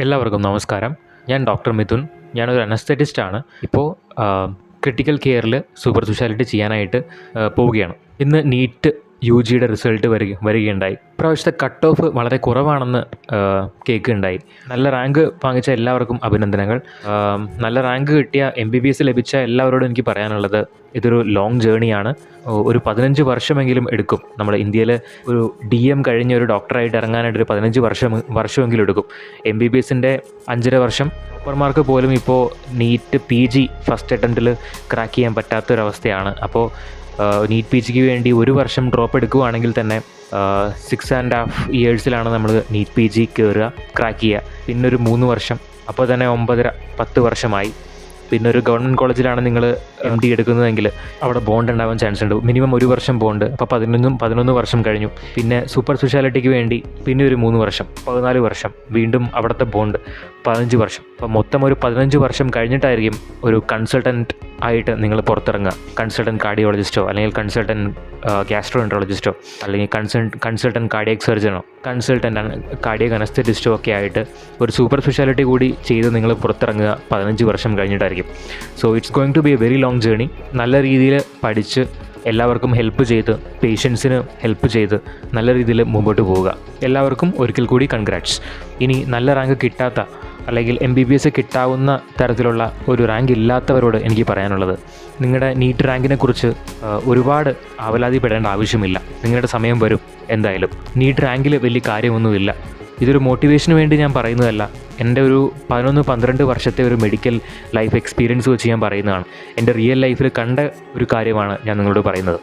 എല്ലാവർക്കും നമസ്കാരം. ഞാൻ ഡോക്ടർ മിഥുൻ. ഞാനൊരു അനസ്തെറ്റിസ്റ്റാണ്. ഇപ്പോൾ ക്രിട്ടിക്കൽ കെയറിൽ സൂപ്പർ സ്പെഷ്യാലിറ്റി ചെയ്യാനായിട്ട് പോവുകയാണ്. ഇന്ന് നീറ്റ് ജിയുടെ റിസൾട്ട് വരികയുണ്ടായി. ഇപ്രാവശ്യത്തെ കട്ട് ഓഫ് വളരെ കുറവാണെന്ന് കേൾക്കുകയുണ്ടായി. നല്ല റാങ്ക് വാങ്ങിച്ച എല്ലാവർക്കും അഭിനന്ദനങ്ങൾ. നല്ല റാങ്ക് കിട്ടിയ MBBS ലഭിച്ച എല്ലാവരോടും എനിക്ക് പറയാനുള്ളത്, ഇതൊരു ലോങ് ജേണിയാണ്. ഒരു 15 വർഷമെങ്കിലും എടുക്കും. നമ്മുടെ ഇന്ത്യയിൽ ഒരു DM കഴിഞ്ഞ ഒരു ഡോക്ടറായിട്ട് ഇറങ്ങാനായിട്ട് ഒരു 15 വർഷമെങ്കിലും എടുക്കും. MBBSൻ്റെ 5.5 വർഷം. ടോപ്പർമാർക്ക് പോലും ഇപ്പോൾ നീറ്റ് PG ഫസ്റ്റ് അറ്റംപ്റ്റിൽ ക്രാക്ക് ചെയ്യാൻ പറ്റാത്തൊരവസ്ഥയാണ്. അപ്പോൾ നീറ്റ് PGക്ക് വേണ്ടി 1 വർഷം ഡ്രോപ്പ് എടുക്കുകയാണെങ്കിൽ തന്നെ 6.5 ഇയേഴ്സിലാണ് നമ്മൾ നീറ്റ് PG കയറുക, ക്രാക്ക് ചെയ്യുക. പിന്നൊരു 3 വർഷം, അപ്പോൾ തന്നെ 9.5-10 വർഷമായി. പിന്നെ ഒരു ഗവൺമെൻറ് കോളേജിലാണ് നിങ്ങൾ MD എടുക്കുന്നതെങ്കിൽ അവിടെ ബോണ്ട് ഉണ്ടാവാൻ ചാൻസ് ഉണ്ട്. മിനിമം 1 വർഷം ബോണ്ട്. അപ്പോൾ 11 വർഷം കഴിഞ്ഞു. പിന്നെ സൂപ്പർ സ്പെഷ്യാലിറ്റിക്ക് വേണ്ടി പിന്നെ ഒരു 3 വർഷം, 14 വർഷം. വീണ്ടും അവിടുത്തെ ബോണ്ട് 15 വർഷം. അപ്പോൾ മൊത്തം ഒരു 15 വർഷം കഴിഞ്ഞിട്ടായിരിക്കും ഒരു കൺസൾട്ടൻറ്റ് ആയിട്ട് നിങ്ങൾ പുറത്തിറങ്ങുക. കൺസൾട്ടൻറ്റ് കാർഡിയോളജിസ്റ്റോ അല്ലെങ്കിൽ കൺസൾട്ടൻറ്റ് ഗ്യാസ്ട്രോഎൻട്രോളജിസ്റ്റോ അല്ലെങ്കിൽ കൺസൾട്ടൻറ്റ് കാർഡിയക് സർജനോ കൺസൾട്ടൻറ്റ് കാർഡിയക് അനസ്തെറ്റിസ്റ്റോ ഒക്കെ ആയിട്ട് ഒരു സൂപ്പർ സ്പെഷ്യാലിറ്റി കൂടി ചെയ്ത് നിങ്ങൾ പുറത്തിറങ്ങുക 15 വർഷം കഴിഞ്ഞിട്ടായിരിക്കും. So it's going to be a very long journey. നല്ല രീതിയിൽ പഠിച്ച് എല്ലാവർക്കും ഹെൽപ്പ് ചെയ്ത്, പേഷ്യൻസിന് ഹെൽപ്പ് ചെയ്ത് നല്ല രീതിയിൽ മുമ്പോട്ട് പോവുക. എല്ലാവർക്കും ഒരിക്കൽ കൂടി കൺഗ്രാറ്റ്സ്. ഇനി നല്ല റാങ്ക് കിട്ടാത്ത അല്ലെങ്കിൽ MBBS കിട്ടാവുന്ന തരത്തിലുള്ള ഒരു റാങ്ക് ഇല്ലാത്തവരോട് എനിക്ക് പറയാനുള്ളത്, നിങ്ങളുടെ നീറ്റ് റാങ്കിനെ കുറിച്ച് ഒരുപാട് ആവലാതിപ്പെടേണ്ട ആവശ്യമില്ല. നിങ്ങളുടെ സമയം വരും എന്തായാലും. നീറ്റ് റാങ്കിൽ വലിയ കാര്യമൊന്നുമില്ല. ഇതൊരു മോട്ടിവേഷന് വേണ്ടി ഞാൻ പറയുന്നതല്ല. എൻ്റെ ഒരു 11-12 വർഷത്തെ ഒരു മെഡിക്കൽ ലൈഫ് എക്സ്പീരിയൻസ് വെച്ച് ഞാൻ പറയുന്നതാണ്. എൻ്റെ റിയൽ ലൈഫിൽ കണ്ട ഒരു കാര്യമാണ് ഞാൻ നിങ്ങളോട് പറയുന്നത്.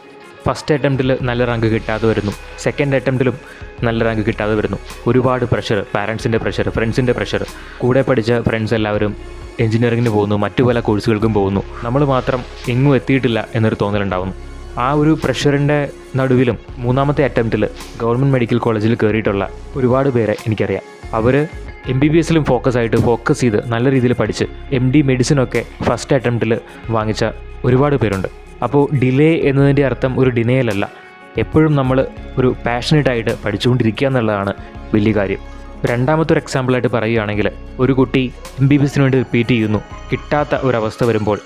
ഫസ്റ്റ് അറ്റംപ്റ്റിൽ നല്ല റാങ്ക് കിട്ടാതെ വരുന്നു, സെക്കൻഡ് അറ്റംപ്റ്റിലും നല്ല റാങ്ക് കിട്ടാതെ വരുന്നു. ഒരുപാട് പ്രഷർ, പാരൻസിൻ്റെ പ്രഷർ, ഫ്രണ്ട്സിൻ്റെ പ്രഷർ. കൂടെ പഠിച്ച ഫ്രണ്ട്സ് എല്ലാവരും എഞ്ചിനീയറിങ്ങിന് പോകുന്നു, മറ്റു പല കോഴ്സുകൾക്കും പോകുന്നു. നമ്മൾ മാത്രം എങ്ങും എത്തിയിട്ടില്ല എന്നൊരു തോന്നലുണ്ടാകുന്നു. ആ ഒരു പ്രഷറിൻ്റെ നടുവിലും 3ാമത്തെ അറ്റംപ്റ്റിൽ ഗവൺമെൻറ് മെഡിക്കൽ കോളേജിൽ കയറിയിട്ടുള്ള ഒരുപാട് പേരെ എനിക്കറിയാം. അവർ MBBSലും ഫോക്കസ് ചെയ്ത് നല്ല രീതിയിൽ പഠിച്ച് MD മെഡിസിനൊക്കെ ഫസ്റ്റ് അറ്റംപ്റ്റിൽ വാങ്ങിച്ച ഒരുപാട് പേരുണ്ട്. അപ്പോൾ ഡിലേ എന്നതിൻ്റെ അർത്ഥം ഒരു ഡിനേയലല്ല. എപ്പോഴും നമ്മൾ ഒരു പാഷനേറ്റായിട്ട് പഠിച്ചുകൊണ്ടിരിക്കുക എന്നുള്ളതാണ് വലിയ കാര്യം. രണ്ടാമത്തെ ഒരു എക്സാമ്പിളായിട്ട് പറയുകയാണെങ്കിൽ, ഒരു കുട്ടി MBBSന് വേണ്ടി റിപ്പീറ്റ് ചെയ്യുന്നു. കിട്ടാത്ത ഒരവസ്ഥ വരുമ്പോൾ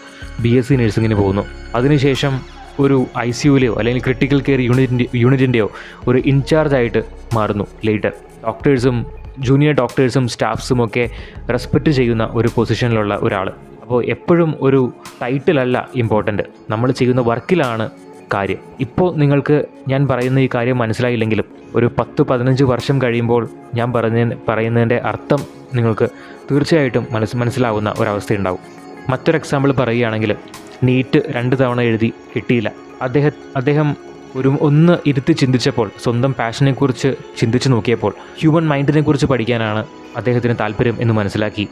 BSc നഴ്സിങ്ങിന് പോകുന്നു. അതിനുശേഷം ഒരു ICUവിലെയോ അല്ലെങ്കിൽ ക്രിട്ടിക്കൽ കെയർ യൂണിറ്റിൻ്റെയോ ഒരു ഇൻചാർജായിട്ട് മാറുന്നു. ലേറ്റർ ഡോക്ടേഴ്സും ജൂനിയർ ഡോക്ടേഴ്സും സ്റ്റാഫ്സും ഒക്കെ റെസ്പെക്റ്റ് ചെയ്യുന്ന ഒരു പൊസിഷനിലുള്ള ഒരാൾ. അപ്പോൾ എപ്പോഴും ഒരു ടൈറ്റിലല്ല ഇമ്പോർട്ടൻ്റ്, നമ്മൾ ചെയ്യുന്ന വർക്കിലാണ് കാര്യം. ഇപ്പോൾ നിങ്ങൾക്ക് ഞാൻ പറയുന്ന ഈ കാര്യം മനസ്സിലായില്ലെങ്കിലും ഒരു 10-15 വർഷം കഴിയുമ്പോൾ ഞാൻ പറയുന്നതിൻ്റെ അർത്ഥം നിങ്ങൾക്ക് തീർച്ചയായിട്ടും മനസ്സിലാവുന്ന ഒരവസ്ഥയുണ്ടാവും. മറ്റൊരു എക്സാമ്പിൾ പറയുകയാണെങ്കിൽ, നീറ്റ് 2 തവണ എഴുതി കിട്ടിയില്ല. അദ്ദേഹം ഒന്ന് ഇരുത്തി ചിന്തിച്ചപ്പോൾ, സ്വന്തം പാഷനെക്കുറിച്ച് ചിന്തിച്ച് നോക്കിയപ്പോൾ, ഹ്യൂമൻ മൈൻഡിനെക്കുറിച്ച് പഠിക്കാനാണ് അദ്ദേഹത്തിന് താല്പര്യം എന്ന് മനസ്സിലാക്കി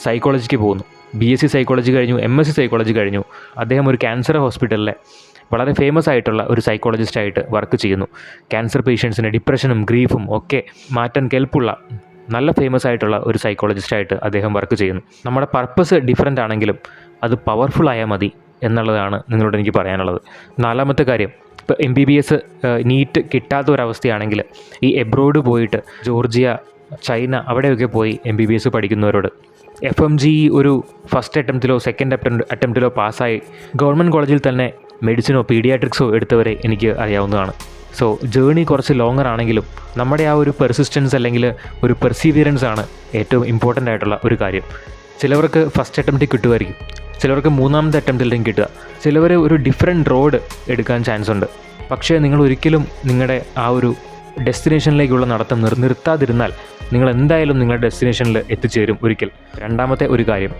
സൈക്കോളജിക്ക് പോകുന്നു. BSc സൈക്കോളജി കഴിഞ്ഞു, MSc സൈക്കോളജി കഴിഞ്ഞു. അദ്ദേഹം ഒരു ക്യാൻസർ ഹോസ്പിറ്റലിലെ വളരെ ഫേമസ് ആയിട്ടുള്ള ഒരു സൈക്കോളജിസ്റ്റായിട്ട് വർക്ക് ചെയ്യുന്നു. ക്യാൻസർ പേഷ്യൻസിന് ഡിപ്രഷനും ഗ്രീഫും ഒക്കെ മാറ്റാൻ കെൽപ്പുള്ള നല്ല ഫേമസ് ആയിട്ടുള്ള ഒരു സൈക്കോളജിസ്റ്റായിട്ട് അദ്ദേഹം വർക്ക് ചെയ്യുന്നു. നമ്മുടെ പർപ്പസ് ഡിഫറൻ്റ് ആണെങ്കിലും അത് പവർഫുൾ ആയാൽ മതി എന്നുള്ളതാണ് നിങ്ങളോട് എനിക്ക് പറയാനുള്ളത്. 4ാമത്തെ കാര്യം, ഇപ്പോൾ MBBS നീറ്റ് കിട്ടാത്ത ഒരവസ്ഥയാണെങ്കിൽ ഈ എബ്രോഡ് പോയിട്ട് ജോർജിയ, ചൈന അവിടെയൊക്കെ പോയി MBBS പഠിക്കുന്നവരോട് FMG ഒരു ഫസ്റ്റ് അറ്റംപ്റ്റിലോ സെക്കൻഡ് അറ്റംപ്റ്റിലോ പാസ്സായി ഗവൺമെൻറ് കോളേജിൽ തന്നെ മെഡിസിനോ പീഡിയാട്രിക്സോ എടുത്തവരെ എനിക്ക് അറിയാവുന്നതാണ്. സോ ജേണി കുറച്ച് ലോങ്ങർ ആണെങ്കിലും നമ്മുടെ ആ ഒരു പെർസിസ്റ്റൻസ് അല്ലെങ്കിൽ ഒരു പെർസീവിയറൻസ് ആണ് ഏറ്റവും ഇമ്പോർട്ടൻ്റ് ആയിട്ടുള്ള ഒരു കാര്യം. ചിലവർക്ക് ഫസ്റ്റ് അറ്റംപ്റ്റിൽ കിട്ടുമായിരിക്കും, ചിലവർക്ക് 3ാമത്തെ അറ്റംപ്റ്റിലും കിട്ടുക, ചിലവർ ഒരു ഡിഫറെൻറ്റ് റോഡ് എടുക്കാൻ ചാൻസ് ഉണ്ട്. പക്ഷേ നിങ്ങൾ ഒരിക്കലും നിങ്ങളുടെ ആ ഒരു ഡെസ്റ്റിനേഷനിലേക്കുള്ള നടത്തം നിർത്താതിരുന്നാൽ നിങ്ങൾ എന്തായാലും നിങ്ങളുടെ ഡെസ്റ്റിനേഷനിൽ എത്തിച്ചേരും ഒരിക്കൽ. 2ാമത്തെ ഒരു കാര്യം,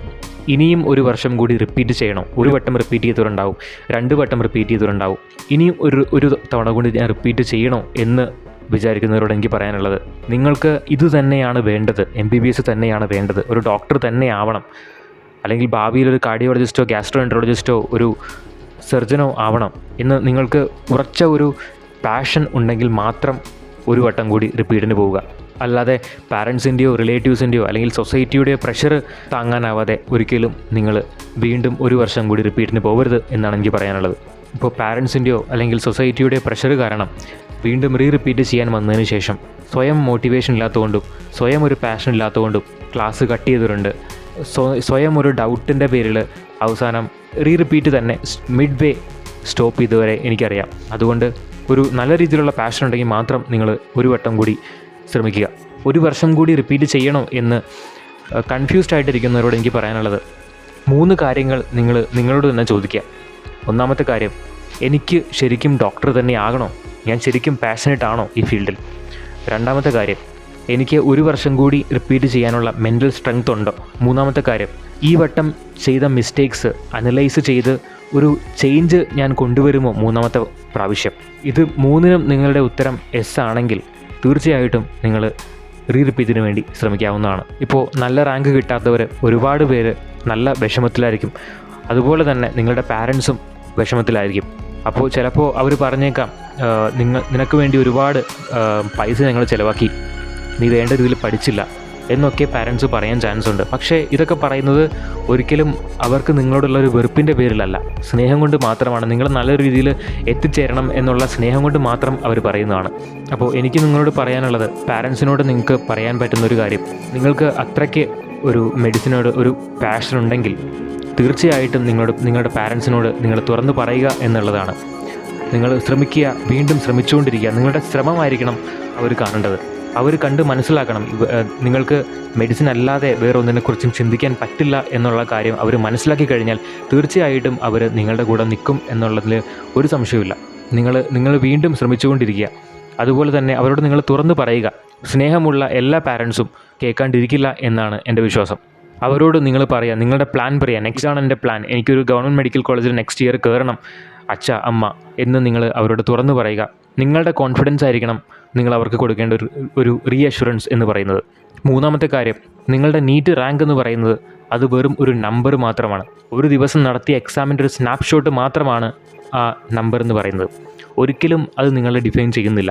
ഇനിയും 1 വർഷം കൂടി റിപ്പീറ്റ് ചെയ്യണം. 1 വട്ടം റിപ്പീറ്റ് ചെയ്തവരുണ്ടാവും, 2 വട്ടം റിപ്പീറ്റ് ചെയ്തവരുണ്ടാവും. ഇനിയും ഒരു തവണ കൂടി ഞാൻ റിപ്പീറ്റ് ചെയ്യണോ എന്ന് വിചാരിക്കുന്നവരോട് എനിക്ക് പറയാനുള്ളത്, നിങ്ങൾക്ക് ഇത് തന്നെയാണ് വേണ്ടത്, MBBS തന്നെയാണ് വേണ്ടത്, ഒരു ഡോക്ടർ തന്നെ ആവണം, അല്ലെങ്കിൽ ഭാവിയിൽ ഒരു കാർഡിയോളജിസ്റ്റോ ഗ്യാസ്ട്രോഎൻട്രോളജിസ്റ്റോ ഒരു സർജനോ ആവണം എന്ന് നിങ്ങൾക്ക് ഉറച്ച ഒരു പാഷൻ ഉണ്ടെങ്കിൽ മാത്രം 1 വട്ടം കൂടി റിപ്പീറ്റിന് പോവുക. അല്ലാതെ പാരൻസിൻ്റെയോ റിലേറ്റീവ്സിൻ്റെയോ അല്ലെങ്കിൽ സൊസൈറ്റിയുടെയോ പ്രഷർ താങ്ങാനാവാതെ ഒരിക്കലും നിങ്ങൾ വീണ്ടും 1 വർഷം കൂടി റിപ്പീറ്റിന് പോകരുത് എന്നാണ് എനിക്ക് പറയാനുള്ളത്. ഇപ്പോൾ പാരൻസിൻ്റെയോ അല്ലെങ്കിൽ സൊസൈറ്റിയുടെ പ്രഷർ കാരണം വീണ്ടും റിപ്പീറ്റ് ചെയ്യാൻ വന്നതിന് ശേഷം സ്വയം മോട്ടിവേഷൻ ഇല്ലാത്തതുകൊണ്ടും സ്വയം ഒരു പാഷൻ ഇല്ലാത്തതുകൊണ്ടും ക്ലാസ് കട്ട് ചെയ്തിട്ടുണ്ട്. സ്വയം ഒരു ഡൗട്ടിൻ്റെ പേരിൽ അവസാനം റിപ്പീറ്റ് തന്നെ മിഡ് വേ സ്റ്റോപ്പ് ചെയ്തവരെ എനിക്കറിയാം. അതുകൊണ്ട് ഒരു നല്ല രീതിയിലുള്ള പാഷൻ ഉണ്ടെങ്കിൽ മാത്രം നിങ്ങൾ ഒരു വട്ടം കൂടി ശ്രമിക്കുക. ഒരു വർഷം കൂടി റിപ്പീറ്റ് ചെയ്യണോ എന്ന് കൺഫ്യൂസ്ഡ് ആയിട്ടിരിക്കുന്നവരോട് എനിക്ക് പറയാനുള്ളത് 3 കാര്യങ്ങൾ നിങ്ങളോട് തന്നെ ചോദിക്കുക. ഒന്നാമത്തെ കാര്യം, എനിക്ക് ശരിക്കും ഡോക്ടർ തന്നെ ആകണോ? ഞാൻ ശരിക്കും പാഷനേറ്റ് ആണോ ഈ ഫീൽഡിൽ? രണ്ടാമത്തെ കാര്യം, എനിക്ക് ഒരു വർഷം കൂടി റിപ്പീറ്റ് ചെയ്യാനുള്ള മെൻ്റൽ സ്ട്രെങ്ത് ഉണ്ടോ? മൂന്നാമത്തെ കാര്യം, ഈ വട്ടം ചെയ്ത മിസ്റ്റേക്സ് അനലൈസ് ചെയ്ത് ഒരു ചേഞ്ച് ഞാൻ കൊണ്ടുവരുമോ മൂന്നാമത്തെ പ്രാവശ്യം? ഇത് 3നും നിങ്ങളുടെ ഉത്തരം എസ് ആണെങ്കിൽ തീർച്ചയായിട്ടും നിങ്ങൾ റിപ്പീറ്റിന് വേണ്ടി ശ്രമിക്കാവുന്നതാണ്. ഇപ്പോൾ നല്ല റാങ്ക് കിട്ടാത്തവർ ഒരുപാട് പേര് നല്ല വിഷമത്തിലായിരിക്കും. അതുപോലെ തന്നെ നിങ്ങളുടെ പാരൻസും വിഷമത്തിലായിരിക്കും. അപ്പോൾ ചിലപ്പോൾ അവർ പറഞ്ഞേക്കാം, നിനക്ക് വേണ്ടി ഒരുപാട് പൈസ ഞങ്ങൾ ചിലവാക്കി, നീ വേണ്ട രീതിയിൽ പഠിച്ചില്ല എന്നൊക്കെ പാരൻസ് പറയാൻ ചാൻസ് ഉണ്ട്. പക്ഷേ ഇതൊക്കെ പറയുന്നത് ഒരിക്കലും അവർക്ക് നിങ്ങളോടുള്ള ഒരു വെറുപ്പിൻ്റെ പേരിലല്ല, സ്നേഹം കൊണ്ട് മാത്രമാണ്. നിങ്ങൾ നല്ല രീതിയിൽ എത്തിച്ചേരണം എന്നുള്ള സ്നേഹം കൊണ്ട് മാത്രം അവർ പറയുന്നതാണ്. അപ്പോൾ എനിക്ക് നിങ്ങളോട് പറയാനുള്ളത്, പാരൻസിനോട് നിങ്ങൾക്ക് പറയാൻ പറ്റുന്നൊരു കാര്യം, നിങ്ങൾക്ക് അത്രയ്ക്ക് ഒരു മെഡിസിനോട് ഒരു പാഷൻ ഉണ്ടെങ്കിൽ തീർച്ചയായിട്ടും നിങ്ങളുടെ പാരൻസിനോട് നിങ്ങൾ തുറന്നു പറയുക എന്നുള്ളതാണ്. നിങ്ങൾ ശ്രമിക്കുക, വീണ്ടും ശ്രമിച്ചുകൊണ്ടിരിക്കുക. നിങ്ങളുടെ ശ്രമമായിരിക്കണം അവർ കാണേണ്ടത്. അവർ കണ്ട് മനസ്സിലാക്കണം, നിങ്ങൾക്ക് മെഡിസിൻ അല്ലാതെ വേറെ ഒന്നിനെക്കുറിച്ചും ചിന്തിക്കാൻ പറ്റില്ല എന്നുള്ള കാര്യം അവർ മനസ്സിലാക്കി കഴിഞ്ഞാൽ തീർച്ചയായിട്ടും അവർ നിങ്ങളുടെ കൂടെ നിൽക്കും എന്നുള്ളതിൽ ഒരു സംശയവുമില്ല. നിങ്ങൾ വീണ്ടും ശ്രമിച്ചുകൊണ്ടിരിക്കുക. അതുപോലെ തന്നെ അവരോട് നിങ്ങൾ തുറന്നു പറയുക. സ്നേഹമുള്ള എല്ലാ പാരൻസും കേൾക്കാണ്ടിരിക്കില്ല എന്നാണ് എൻ്റെ വിശ്വാസം. അവരോട് നിങ്ങൾ പറയുക, നിങ്ങളുടെ പ്ലാൻ പറയുക. നെക്സ്റ്റ് ആണ് എൻ്റെ പ്ലാൻ, എനിക്കൊരു ഗവൺമെൻറ് മെഡിക്കൽ കോളേജിൽ നെക്സ്റ്റ് ഇയർ കയറണം അച്ഛ അമ്മ എന്ന് നിങ്ങൾ അവരോട് തുറന്നു പറയുക. നിങ്ങളുടെ കോൺഫിഡൻസ് ആയിരിക്കണം നിങ്ങൾ അവർക്ക് കൊടുക്കേണ്ട ഒരു റീഅഷുറൻസ് എന്ന് പറയുന്നത്. മൂന്നാമത്തെ കാര്യം, നിങ്ങളുടെ നീറ്റ് റാങ്ക് എന്ന് പറയുന്നത് അത് വെറും ഒരു നമ്പർ മാത്രമാണ്. ഒരു ദിവസം നടത്തിയ എക്സാമിൻ്റെ ഒരു സ്നാപ്ഷോട്ട് മാത്രമാണ് ആ നമ്പർ എന്ന് പറയുന്നത്. ഒരിക്കലും അത് നിങ്ങളെ ഡിഫൈൻ ചെയ്യുന്നില്ല.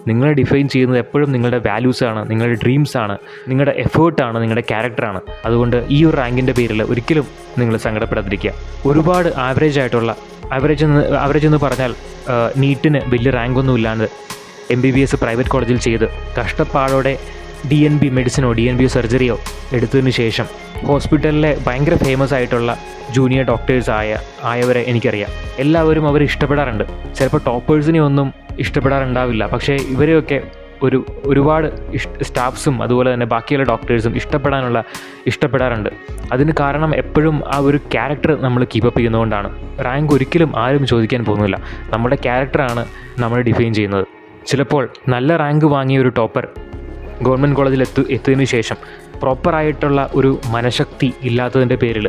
നിങ്ങളെ ഡിഫൈൻ ചെയ്യുന്നത് എപ്പോഴും നിങ്ങളുടെ വാല്യൂസാണ്, നിങ്ങളുടെ ഡ്രീംസാണ്, നിങ്ങളുടെ എഫേർട്ടാണ്, നിങ്ങളുടെ ക്യാരക്ടറാണ്. അതുകൊണ്ട് ഈ ഒരു റാങ്കിൻ്റെ പേരിൽ ഒരിക്കലും നിങ്ങൾ സങ്കടപ്പെടാതിരിക്കുക. ഒരുപാട് ആവറേജ് എന്ന് പറഞ്ഞാൽ നീറ്റിന് വലിയ റാങ്കൊന്നും ഇല്ലാണ്ട് MBBS പ്രൈവറ്റ് കോളേജിൽ ചെയ്ത് കഷ്ടപ്പാടോടെ DNB മെഡിസിനോ DNB സർജറിയോ എടുത്തതിന് ശേഷം ഹോസ്പിറ്റലിലെ ഭയങ്കര ഫേമസ് ആയിട്ടുള്ള ജൂനിയർ ഡോക്ടേഴ്സ് ആയവരെ എനിക്കറിയാം. എല്ലാവരും അവർ ഇഷ്ടപ്പെടാറുണ്ട്. ചിലപ്പോൾ ടോപ്പേഴ്സിനെ ഒന്നും ഇഷ്ടപ്പെടാറുണ്ടാവില്ല. പക്ഷേ ഇവരെയൊക്കെ ഒരുപാട് സ്റ്റാഫ്സും അതുപോലെ തന്നെ ബാക്കിയുള്ള ഡോക്ടേഴ്സും ഇഷ്ടപ്പെടാറുണ്ട്. അതിന് കാരണം എപ്പോഴും ആ ഒരു ക്യാരക്ടർ നമ്മൾ കീപ്പപ്പ് ചെയ്യുന്നതുകൊണ്ടാണ്. റാങ്ക് ഒരിക്കലും ആരും ചോദിക്കാൻ പോകുന്നില്ല. നമ്മുടെ ക്യാരക്ടറാണ് നമ്മൾ ഡിഫൈൻ ചെയ്യുന്നത്. ചിലപ്പോൾ നല്ല റാങ്ക് വാങ്ങിയ ഒരു ടോപ്പർ ഗവൺമെൻറ് കോളേജിൽ എത്തിയതിനു ശേഷം പ്രോപ്പറായിട്ടുള്ള ഒരു മനഃശക്തി ഇല്ലാത്തതിൻ്റെ പേരിൽ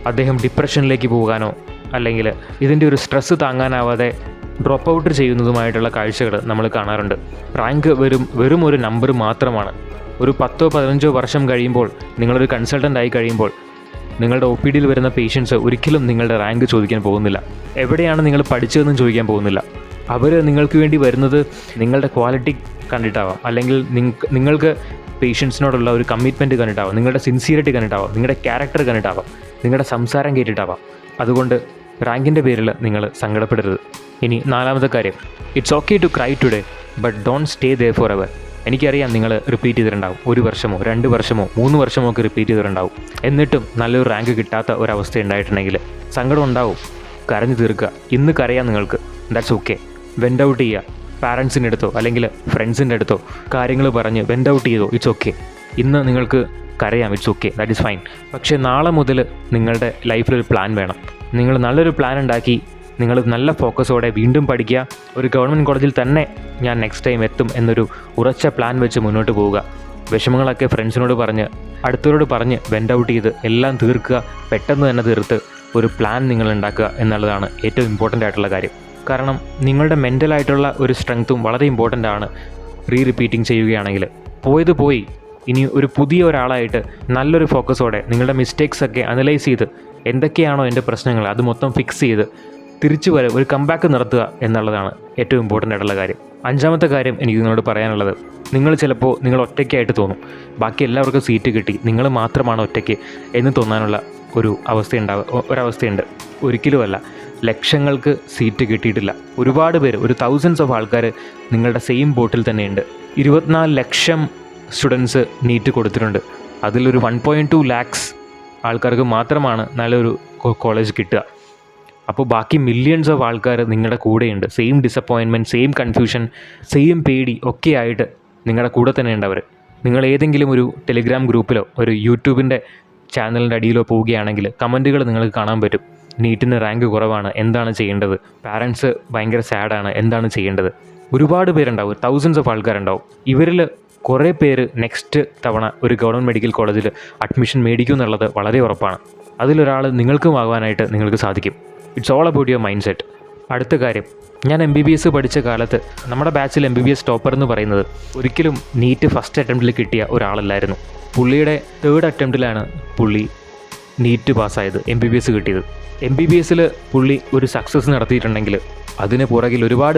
അദ്ദേഹം ഡിപ്രഷനിലേക്ക് പോകാനോ അല്ലെങ്കിൽ ഇതിൻ്റെ ഒരു സ്ട്രെസ്സ് താങ്ങാനാവാതെ ഡ്രോപ്പ് ഔട്ട് ചെയ്യുന്നതുമായിട്ടുള്ള കാഴ്ചകൾ നമ്മൾ കാണാറുണ്ട്. റാങ്ക് വെറും ഒരു നമ്പർ മാത്രമാണ്. ഒരു 10-15 വർഷം കഴിയുമ്പോൾ, നിങ്ങളൊരു കൺസൾട്ടൻ്റ് ആയി കഴിയുമ്പോൾ, നിങ്ങളുടെ OPDയിൽ വരുന്ന പേഷ്യൻസ് ഒരിക്കലും നിങ്ങളുടെ റാങ്ക് ചോദിക്കാൻ പോകുന്നില്ല. എവിടെയാണ് നിങ്ങൾ പഠിച്ചതെന്നും ചോദിക്കാൻ പോകുന്നില്ല. അവർ നിങ്ങൾക്ക് വേണ്ടി വരുന്നത് നിങ്ങളുടെ ക്വാളിറ്റി കണ്ടിട്ടാവാം, അല്ലെങ്കിൽ നിങ്ങൾക്ക് പേഷ്യൻസിനോടുള്ള ഒരു കമ്മിറ്റ്മെൻറ്റ് കണ്ടിട്ടാവാം, നിങ്ങളുടെ സിൻസിയറിറ്റി കണ്ടിട്ടാവാം, നിങ്ങളുടെ ക്യാരക്ടർ കണ്ടിട്ടാവാം, നിങ്ങളുടെ സംസാരം കേട്ടിട്ടാവാം. അതുകൊണ്ട് റാങ്കിൻ്റെ പേരിൽ നിങ്ങൾ സങ്കടപ്പെടരുത്. ഇനി 4ാമത്തെ കാര്യം, it's okay to cry today but don't stay there forever. എനിക്കറിയാം നിങ്ങൾ റിപ്പീറ്റ് ചെയ്തിട്ടുണ്ടാവും. 1 വർഷമോ 2 വർഷമോ 3 വർഷമോ ഒക്കെ റിപ്പീറ്റ് ചെയ്തിട്ടുണ്ടാവും. എന്നിട്ടും നല്ലൊരു റാങ്ക് കിട്ടാത്ത ഒരവസ്ഥ ഉണ്ടായിട്ടുണ്ടെങ്കിൽ സങ്കടം ഉണ്ടാവും. കരഞ്ഞു തീർക്കുക. ഇന്ന് കരയാം നിങ്ങൾക്ക്, ദാറ്റ്സ് ഓക്കെ. വെൻ്റ് ഔട്ട് ചെയ്യുക. പാരൻസിൻ്റെ അടുത്തോ അല്ലെങ്കിൽ ഫ്രണ്ട്സിൻ്റെ അടുത്തോ കാര്യങ്ങൾ പറഞ്ഞ് വെൻ്റ് ഔട്ട് ചെയ്തോ, ഇറ്റ്സ് ഓക്കെ. ഇന്ന് നിങ്ങൾക്ക് കരയാം, it's okay, that is fine. പക്ഷേ നാളെ മുതൽ നിങ്ങളുടെ ലൈഫിലൊരു പ്ലാൻ വേണം. നിങ്ങൾ നല്ലൊരു പ്ലാൻ ഉണ്ടാക്കി നിങ്ങൾ നല്ല ഫോക്കസോടെ വീണ്ടും പഠിക്കുക. ഒരു ഗവൺമെൻറ് കോളേജിൽ തന്നെ ഞാൻ നെക്സ്റ്റ് ടൈം എത്തും എന്നൊരു ഉറച്ച പ്ലാൻ വെച്ച് മുന്നോട്ട് പോവുക. വിഷമങ്ങളൊക്കെ ഫ്രണ്ട്സിനോട് പറഞ്ഞ് അടുത്തവരോട് പറഞ്ഞ് വെൻ്റ് ഔട്ട് ചെയ്ത് എല്ലാം തീർക്കുക. പെട്ടെന്ന് തന്നെ തീർത്ത് ഒരു പ്ലാൻ നിങ്ങൾ ഉണ്ടാക്കുക എന്നുള്ളതാണ് ഏറ്റവും ഇമ്പോർട്ടൻ്റ് ആയിട്ടുള്ള കാര്യം. കാരണം നിങ്ങളുടെ മെൻ്റലായിട്ടുള്ള ഒരു സ്ട്രെങ്ത്തും വളരെ ഇമ്പോർട്ടൻ്റ് ആണ്. റിപ്പീറ്റിംഗ് ചെയ്യുകയാണെങ്കിൽ പോയത് പോയി. ഇനി ഒരു പുതിയ ഒരാളായിട്ട് നല്ലൊരു ഫോക്കസോടെ നിങ്ങളുടെ മിസ്റ്റേക്സൊക്കെ അനലൈസ് ചെയ്ത് എന്തൊക്കെയാണോ എൻ്റെ പ്രശ്നങ്ങൾ അത് മൊത്തം ഫിക്സ് ചെയ്ത് തിരിച്ചു ഒരു കംബാക്ക് നടത്തുക എന്നുള്ളതാണ് ഏറ്റവും ഇമ്പോർട്ടൻ്റ് ആയിട്ടുള്ള കാര്യം. 5ാമത്തെ കാര്യം എനിക്ക് നിങ്ങളോട് പറയാനുള്ളത്, നിങ്ങൾ ഒറ്റയ്ക്കായിട്ട് തോന്നും. ബാക്കി എല്ലാവർക്കും സീറ്റ് കിട്ടി, നിങ്ങൾ മാത്രമാണ് ഒറ്റയ്ക്ക് എന്ന് തോന്നാനുള്ള ഒരവസ്ഥയുണ്ട്. ഒരിക്കലുമല്ല. ലക്ഷങ്ങൾക്ക് സീറ്റ് കിട്ടിയിട്ടില്ല. ഒരുപാട് പേര്, ഒരു തൗസൻഡ്സ് ഓഫ് ആൾക്കാർ നിങ്ങളുടെ സെയിം ബോട്ടിൽ തന്നെയുണ്ട്. 24 ലക്ഷം സ്റ്റുഡൻസ് നീറ്റ് കൊടുത്തിട്ടുണ്ട്. അതിലൊരു 1.2 lakhs ആൾക്കാർക്ക് മാത്രമാണ് നല്ലൊരു കോളേജ് കിട്ടുക. അപ്പോൾ ബാക്കി മില്യൺസ് ഓഫ് ആൾക്കാർ നിങ്ങളുടെ കൂടെയുണ്ട്. Same disappointment, same confusion, same പേടി ഒക്കെ ആയിട്ട് നിങ്ങളുടെ കൂടെ തന്നെ ഉണ്ട് അവർ. നിങ്ങൾ ഏതെങ്കിലും ഒരു ടെലിഗ്രാം ഗ്രൂപ്പിലോ ഒരു യൂട്യൂബിൻ്റെ ചാനലിൻ്റെ അടിയിലോ പോവുകയാണെങ്കിൽ കമൻറ്റുകൾ നിങ്ങൾക്ക് കാണാൻ പറ്റും. നീറ്റിന് റാങ്ക് കുറവാണ്, എന്താണ് ചെയ്യേണ്ടത്? പാരൻസ് ഭയങ്കര സാഡാണ്, എന്താണ് ചെയ്യേണ്ടത്? ഒരുപാട് പേരുണ്ടാവും, തൗസൻഡ്സ് ഓഫ് ആൾക്കാരുണ്ടാവും. ഇവരിൽ കുറേ പേര് നെക്സ്റ്റ് തവണ ഒരു ഗവൺമെൻറ് മെഡിക്കൽ കോളേജിൽ അഡ്മിഷൻ മേടിക്കും എന്നുള്ളത് വളരെ ഉറപ്പാണ്. അതിലൊരാൾ നിങ്ങൾക്കും ആകാനായിട്ട് നിങ്ങൾക്ക് സാധിക്കും. It's all about your mind set. അടുത്ത കാര്യം, ഞാൻ MBBS പഠിച്ച കാലത്ത് നമ്മുടെ ബാച്ചിൽ MBBS ടോപ്പർ എന്ന് പറയുന്നത് ഒരിക്കലും നീറ്റ് ഫസ്റ്റ് അറ്റംപ്റ്റിൽ കിട്ടിയ ഒരാളല്ലായിരുന്നു. പുള്ളിയുടെ 3rd അറ്റംപ്റ്റിലാണ് പുള്ളി നീറ്റ് പാസ്സായത്, MBBS കിട്ടിയത്. MBBSൽ പുള്ളി ഒരു സക്സസ് നടത്തിയിട്ടുണ്ടെങ്കിൽ അതിന് പുറകിൽ ഒരുപാട്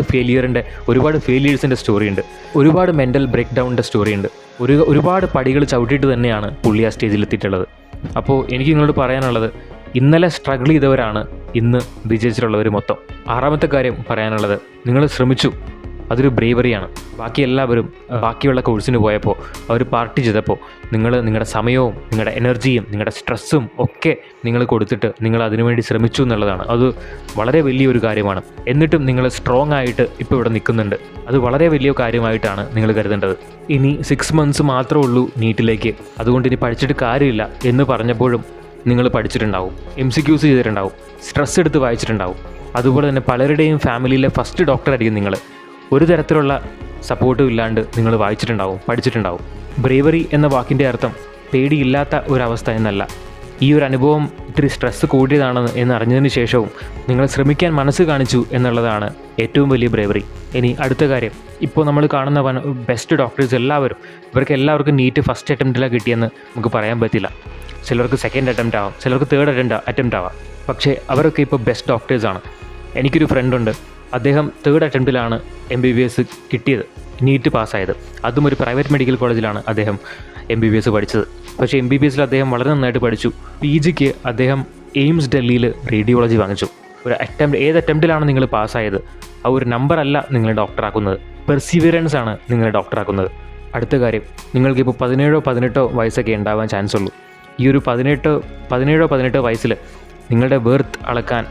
ഫെയിലിയേഴ്സിൻ്റെ സ്റ്റോറിയുണ്ട്, ഒരുപാട് മെൻ്റൽ ബ്രേക്ക് ഡൗണിൻ്റെ സ്റ്റോറിയുണ്ട്, ഒരുപാട് പടികൾ ചവിട്ടിയിട്ട് തന്നെയാണ് പുള്ളി ആ സ്റ്റേജിലെത്തിയിട്ടുള്ളത്. അപ്പോൾ എനിക്ക് നിങ്ങളോട് പറയാനുള്ളത്, ഇന്നലെ സ്ട്രഗിൾ ചെയ്തവരാണ് ഇന്ന് വിജയിച്ചിട്ടുള്ളവർ മൊത്തം. 6ാമത്തെ കാര്യം പറയാനുള്ളത്, നിങ്ങൾ ശ്രമിച്ചു, അതൊരു ബ്രേവറിയാണ്. ബാക്കി എല്ലാവരും ബാക്കിയുള്ള കോഴ്സിന് പോയപ്പോൾ അവർ പാർട്ടി ചെയ്തപ്പോൾ നിങ്ങളുടെ സമയവും നിങ്ങളുടെ എനർജിയും നിങ്ങളുടെ സ്ട്രെസ്സും ഒക്കെ നിങ്ങൾ കൊടുത്തിട്ട് നിങ്ങൾ അതിനുവേണ്ടി ശ്രമിച്ചു എന്നുള്ളതാണ്. അത് വളരെ വലിയൊരു കാര്യമാണ്. എന്നിട്ടും നിങ്ങൾ സ്ട്രോങ് ആയിട്ട് ഇപ്പോൾ ഇവിടെ നിൽക്കുന്നുണ്ട്. അത് വളരെ വലിയ കാര്യമായിട്ടാണ് നിങ്ങൾ കരുതേണ്ടത്. ഇനി 6 months മാത്രമേ ഉള്ളൂ നീറ്റിലേക്ക്, അതുകൊണ്ട് ഇനി പഠിച്ചിട്ട് കാര്യമില്ല എന്ന് പറഞ്ഞപ്പോഴും നിങ്ങൾ പഠിച്ചിട്ടുണ്ടാവും, MCQs ചെയ്തിട്ടുണ്ടാവും, സ്ട്രെസ് എടുത്ത് വായിച്ചിട്ടുണ്ടാവും. അതുപോലെ തന്നെ പലരുടെയും ഫാമിലിയിലെ ഫസ്റ്റ് ഡോക്ടറായിരിക്കും നിങ്ങൾ. ഒരു തരത്തിലുള്ള സപ്പോർട്ടും ഇല്ലാണ്ട് നിങ്ങൾ വായിച്ചിട്ടുണ്ടാവും, പഠിച്ചിട്ടുണ്ടാവും. ബ്രേവറി എന്ന വാക്കിൻ്റെ അർത്ഥം പേടിയില്ലാത്ത ഒരവസ്ഥ എന്നല്ല. ഈ ഒരു അനുഭവം ഇത്തിരി സ്ട്രെസ്സ് കൂടിയതാണെന്ന് എന്നറിഞ്ഞതിന് ശേഷവും നിങ്ങൾ ശ്രമിക്കാൻ മനസ്സ് കാണിച്ചു എന്നുള്ളതാണ് ഏറ്റവും വലിയ ബ്രേവറി. ഇനി അടുത്ത കാര്യം, ഇപ്പോൾ നമ്മൾ കാണുന്ന ബെസ്റ്റ് ഡോക്ടേഴ്സ് ഇവർക്ക് എല്ലാവർക്കും നീറ്റ് ഫസ്റ്റ് അറ്റംപ്റ്റിലാണ് കിട്ടിയെന്ന് നമുക്ക് പറയാൻ പറ്റില്ല. ചിലർക്ക് 2nd അറ്റംപ്റ്റ് ആവാം, ചിലർക്ക് 3rd അറ്റംപ്റ്റ് ആവാം. പക്ഷേ അവരൊക്കെ ഇപ്പോൾ ബെസ്റ്റ് ഡോക്ടേഴ്സാണ്. എനിക്കൊരു ഫ്രണ്ടുണ്ട്, അദ്ദേഹം 3rd അറ്റംപ്റ്റിലാണ് MBBS കിട്ടിയത്, നീറ്റ് പാസ്സായത്. അതും ഒരു പ്രൈവറ്റ് മെഡിക്കൽ കോളേജിലാണ് അദ്ദേഹം MBBS പഠിച്ചത്. പക്ഷേ MBBSൽ അദ്ദേഹം വളരെ നന്നായിട്ട് പഠിച്ചു. PGക്ക് അദ്ദേഹം എയിംസ് ഡൽഹിയിൽ റേഡിയോളജി വാങ്ങിച്ചു. ഏത് അറ്റംപ്റ്റിലാണ് നിങ്ങൾ പാസ്സായത്, ആ ഒരു നമ്പർ അല്ല നിങ്ങളെ ഡോക്ടറാക്കുന്നത്, പെർസിവിയറൻസ് ആണ് നിങ്ങളെ ഡോക്ടറാക്കുന്നത്. അടുത്ത കാര്യം, നിങ്ങൾക്കിപ്പോൾ 17-18 വയസ്സൊക്കെ ഉണ്ടാവാൻ ചാൻസ് ഉള്ളൂ. ഈ ഒരു 17-18 വയസ്സിൽ നിങ്ങളുടെ വെർത്ത് അളക്കാൻ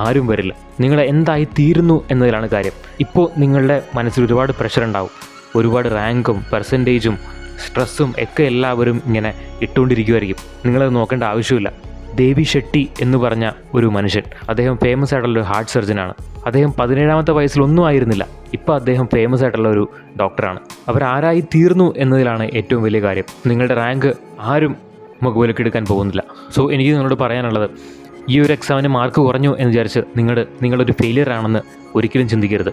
ആരും വരില്ല. നിങ്ങൾ എന്തായി തീരുന്നു എന്നതിലാണ് കാര്യം. ഇപ്പോൾ നിങ്ങളുടെ മനസ്സിൽ ഒരുപാട് പ്രഷർ ഉണ്ടാവും, ഒരുപാട് റാങ്കും പെർസെൻറ്റേജും സ്ട്രെസ്സും ഒക്കെ എല്ലാവരും ഇങ്ങനെ ഇട്ടുകൊണ്ടിരിക്കുമായിരിക്കും. നിങ്ങളത് നോക്കേണ്ട ആവശ്യമില്ല. ദേവി ഷെട്ടി എന്ന് പറഞ്ഞ ഒരു മനുഷ്യൻ, അദ്ദേഹം ഫേമസ് ആയിട്ടുള്ളൊരു ഹാർട്ട് സർജനാണ്. അദ്ദേഹം 17ാമത്തെ വയസ്സിലൊന്നും ആയിരുന്നില്ല, ഇപ്പോൾ അദ്ദേഹം ഫേമസ് ആയിട്ടുള്ള ഒരു ഡോക്ടറാണ്. അവരാരായി തീർന്നു എന്നതിലാണ് ഏറ്റവും വലിയ കാര്യം. നിങ്ങളുടെ റാങ്ക് ആരും മുഖവിലക്കെടുക്കാൻ പോകുന്നില്ല. സോ എനിക്ക് നിങ്ങളോട് പറയാനുള്ളത്, ഈ ഒരു എക്സാമിന് മാർക്ക് കുറഞ്ഞു എന്ന് വിചാരിച്ച് നിങ്ങളൊരു ഫെയിലിയർ ആണെന്ന് ഒരിക്കലും ചിന്തിക്കരുത്.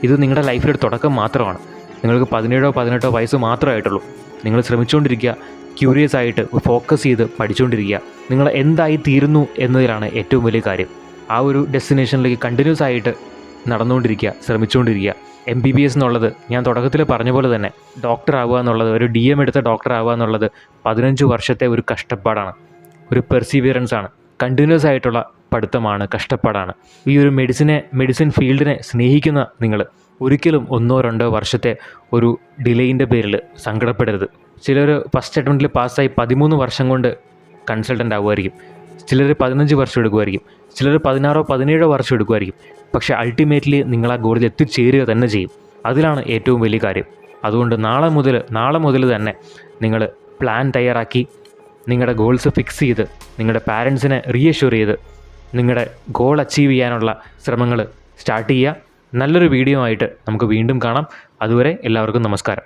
ഇത് നിങ്ങളുടെ ലൈഫിലൊരു തുടക്കം മാത്രമാണ്. നിങ്ങൾക്ക് 17-18 വയസ്സ് മാത്രമായിട്ടുള്ളൂ. നിങ്ങൾ ശ്രമിച്ചുകൊണ്ടിരിക്കുക, ക്യൂരിയസ് ആയിട്ട് ഫോക്കസ് ചെയ്ത് പഠിച്ചുകൊണ്ടിരിക്കുക. നിങ്ങൾ എന്തായി തീരുന്നു എന്നതിലാണ് ഏറ്റവും വലിയ കാര്യം. ആ ഒരു ഡെസ്റ്റിനേഷനിലേക്ക് കണ്ടിന്യൂസ് ആയിട്ട് നടന്നുകൊണ്ടിരിക്കുക, ശ്രമിച്ചുകൊണ്ടിരിക്കുക. MBBS എന്നുള്ളത് ഞാൻ തുടക്കത്തിൽ പറഞ്ഞ പോലെ തന്നെ ഡോക്ടർ ആവുക എന്നുള്ളത്, ഒരു DM എടുത്ത ഡോക്ടർ ആവുക എന്നുള്ളത് 15 വർഷത്തെ ഒരു കഷ്ടപ്പാടാണ്, ഒരു പെർസിവിയറൻസ് ആണ്, കണ്ടിന്യൂസ് ആയിട്ടുള്ള പഠിത്തമാണ്, കഷ്ടപ്പാടാണ്. ഈ ഒരു മെഡിസിൻ ഫീൽഡിനെ സ്നേഹിക്കുന്ന നിങ്ങൾ ഒരിക്കലും 1-2 വർഷത്തെ ഒരു ഡിലേയിൻ്റെ പേരിൽ സങ്കടപ്പെടരുത്. ചിലർ ഫസ്റ്റ് അറ്റംപ്റ്റിൽ പാസ്സായി 13 വർഷം കൊണ്ട് കൺസൾട്ടൻ്റ് ആവുമായിരിക്കും, ചിലർ 15 വർഷം എടുക്കുമായിരിക്കും, ചിലർ 16-17 വർഷം എടുക്കുമായിരിക്കും. പക്ഷേ അൾട്ടിമേറ്റ്ലി നിങ്ങൾ ആ ഗോളിൽ എത്തിച്ചേരുക തന്നെ ചെയ്യും. അതിലാണ് ഏറ്റവും വലിയ കാര്യം. അതുകൊണ്ട് നാളെ മുതൽ തന്നെ നിങ്ങൾ പ്ലാൻ തയ്യാറാക്കി നിങ്ങളുടെ ഗോൾസ് ഫിക്സ് ചെയ്ത് നിങ്ങളുടെ പാരൻസിനെ റീഅഷ്യൂർ ചെയ്ത് നിങ്ങളുടെ ഗോൾ അച്ചീവ് ചെയ്യാനുള്ള ശ്രമങ്ങൾ സ്റ്റാർട്ട് ചെയ്യുക. നല്ലൊരു വീഡിയോ ആയിട്ട് നമുക്ക് വീണ്ടും കാണാം. അതുവരെ എല്ലാവർക്കും നമസ്കാരം.